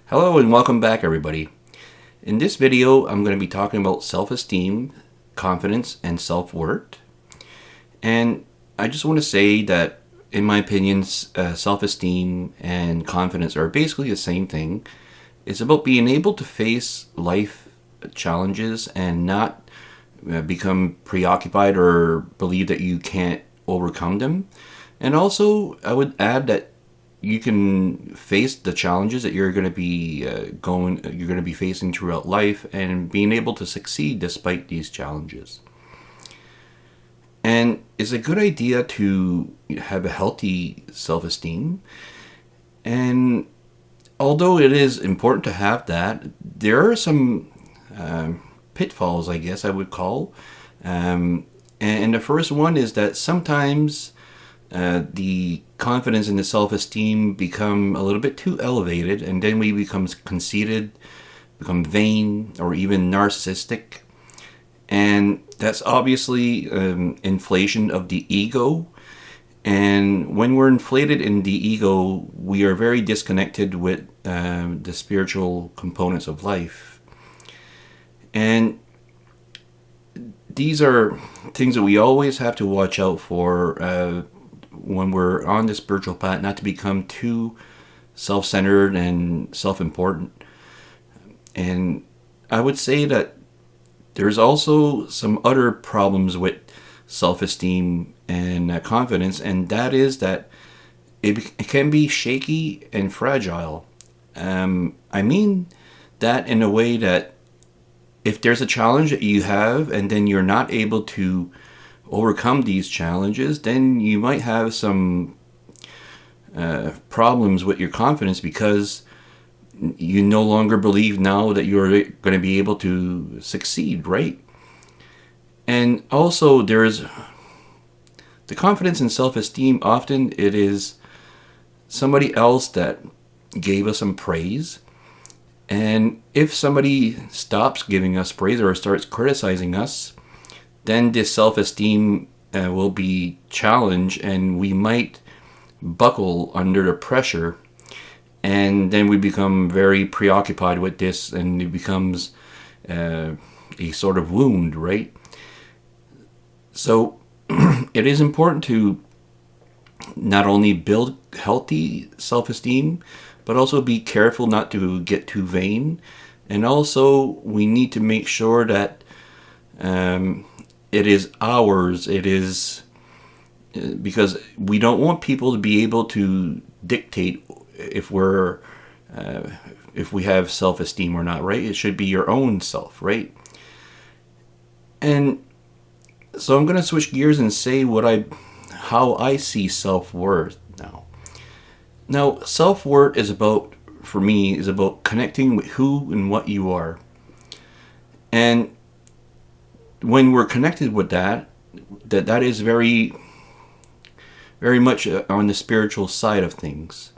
Hello and welcome back, everybody. In this video, I'm going to be talking about self-esteem, confidence, and self-worth. And I just want to say that, in my opinion, self-esteem and confidence are basically the same thing. It's about being able to face life challenges and not become preoccupied or believe that you can't overcome them. And also, I would add that you can face the challenges that you're going to be facing throughout life, and being able to succeed despite these challenges. And it's a good idea to have a healthy self-esteem. And although it is important to have that, there are some pitfalls, I guess I would call. And the first one is that sometimes the confidence and the self-esteem become a little bit too elevated, and then we become conceited, become vain, or even narcissistic. And that's obviously inflation of the ego. And when we're inflated in the ego, we are very disconnected with the spiritual components of life. And these are things that we always have to watch out for when we're on the spiritual path, not to become too self-centered and self-important. And I would say that there's also some other problems with self-esteem and confidence, and that is that it can be shaky and fragile. I mean that in a way that if there's a challenge that you have and then you're not able to overcome these challenges, then you might have some problems with your confidence, because you no longer believe now that you're going to be able to succeed, right? And also there's the confidence and self-esteem. Often it is somebody else that gave us some praise. And if somebody stops giving us praise or starts criticizing us, then this self-esteem will be challenged, and we might buckle under the pressure, and then we become very preoccupied with this, and it becomes a sort of wound, right? So it is important to not only build healthy self-esteem, but also be careful not to get too vain. And also we need to make sure that it is ours. It is because we don't want people to be able to dictate if we have self-esteem or not, right? It should be your own self, right? And so I'm going to switch gears and say how I see self-worth now. Now, self-worth for me, is about connecting with who and what you are. And when we're connected with that is very, very much on the spiritual side of things.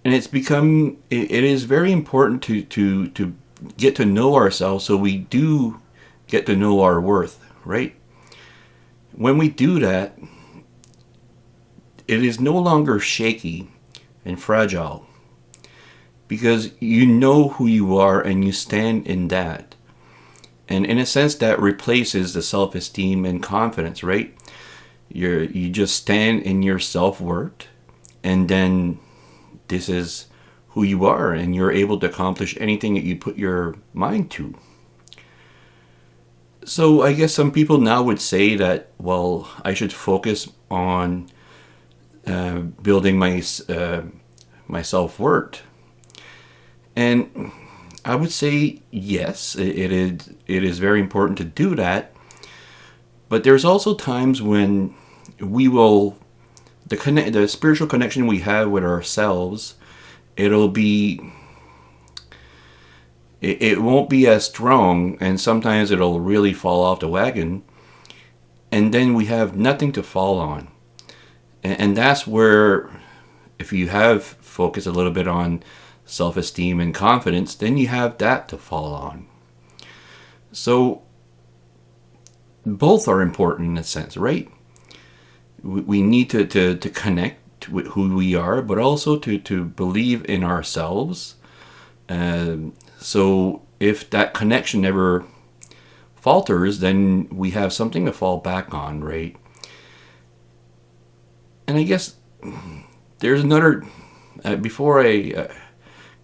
And it is very important to get to know ourselves, so we do get to know our worth, right? When we do that, it is no longer shaky and fragile, because you know who you are and you stand in that. And in a sense, that replaces the self-esteem and confidence, right? You just stand in your self-worth, and then this is who you are, and you're able to accomplish anything that you put your mind to. So I guess some people now would say that, well, I should focus on building my self-worth. And I would say yes, it is very important to do that. But there's also times when the spiritual connection we have with ourselves, it won't be as strong, and sometimes it'll really fall off the wagon, and then we have nothing to fall on. And that's where, if you have focused a little bit on self-esteem and confidence, then you have that to fall on. So both are important in a sense, right? We need to connect who we are, but also to believe in ourselves. So if that connection never falters, then we have something to fall back on, right? And I guess there's another, before I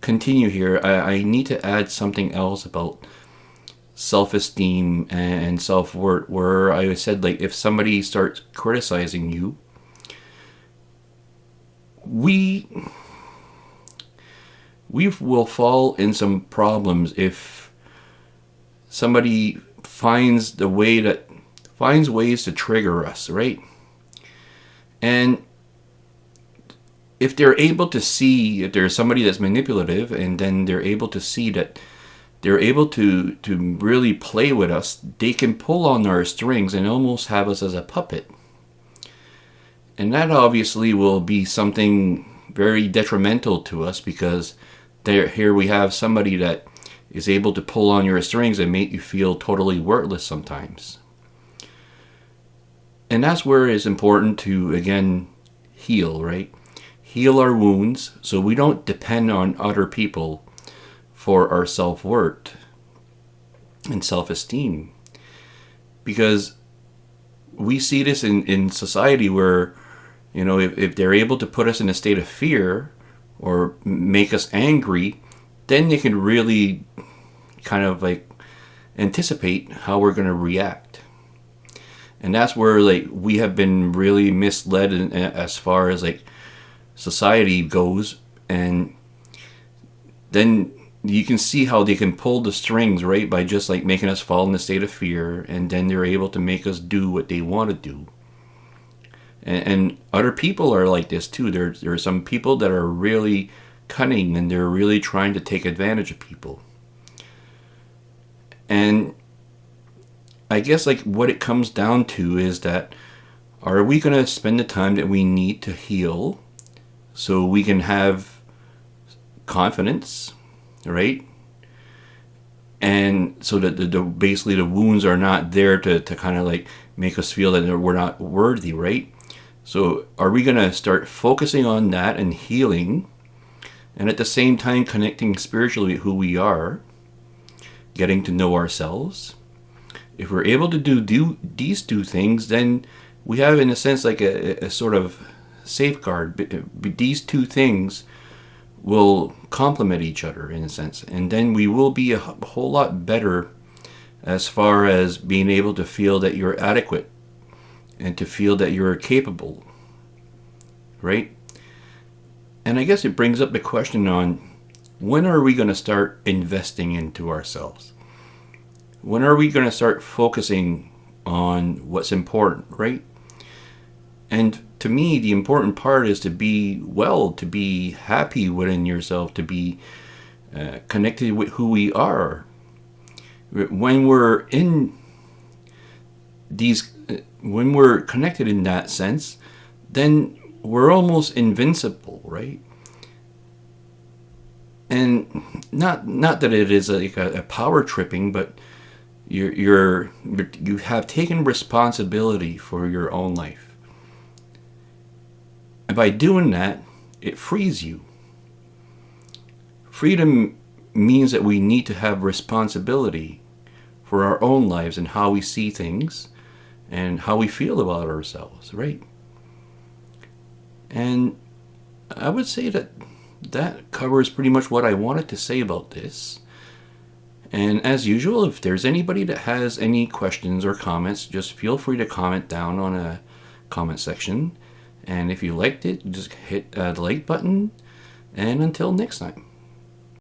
continue here, I need to add something else about self-esteem and self-worth, where I said, like, if somebody starts criticizing you, we will fall in some problems if somebody finds ways to trigger us, right? And if they're able to see, if there's somebody that's manipulative, and then they're able to see that they're able to really play with us, they can pull on our strings and almost have us as a puppet. And that obviously will be something very detrimental to us, because here we have somebody that is able to pull on your strings and make you feel totally worthless sometimes. And that's where it's important to, again, heal, right? Heal our wounds so we don't depend on other people for our self-worth and self-esteem. Because we see this in society where, if they're able to put us in a state of fear or make us angry, then they can really kind of like anticipate how we're going to react. And that's where, like, we have been really misled as far as, like, society goes. And then you can see how they can pull the strings, right, by just, like, making us fall in a state of fear, and then they're able to make us do what they want to do. And other people are like this too. There are some people that are really cunning, and they're really trying to take advantage of people. And I guess, like, what it comes down to is that, are we going to spend the time that we need to heal so we can have confidence, right? And so that basically the wounds are not there to kind of like make us feel that we're not worthy, right? So are we going to start focusing on that and healing, and at the same time connecting spiritually with who we are, getting to know ourselves? If we're able to do these two things, then we have, in a sense, like a sort of safeguard. These two things will complement each other, in a sense. And then we will be a whole lot better as far as being able to feel that you're adequate and to feel that you're capable, right? And I guess it brings up the question on, when are we going to start investing into ourselves? When are we going to start focusing on what's important, right? And to me, the important part is to be well, to be happy within yourself, to be connected with who we are. When we're when we're connected in that sense, then we're almost invincible, right? And not that it is like a power tripping, but you have taken responsibility for your own life. And by doing that, it frees you. Freedom means that we need to have responsibility for our own lives and how we see things and how we feel about ourselves, right? And I would say that covers pretty much what I wanted to say about this. And as usual, if there's anybody that has any questions or comments, just feel free to comment down on a comment section. And if you liked it, just hit the like button. And until next time.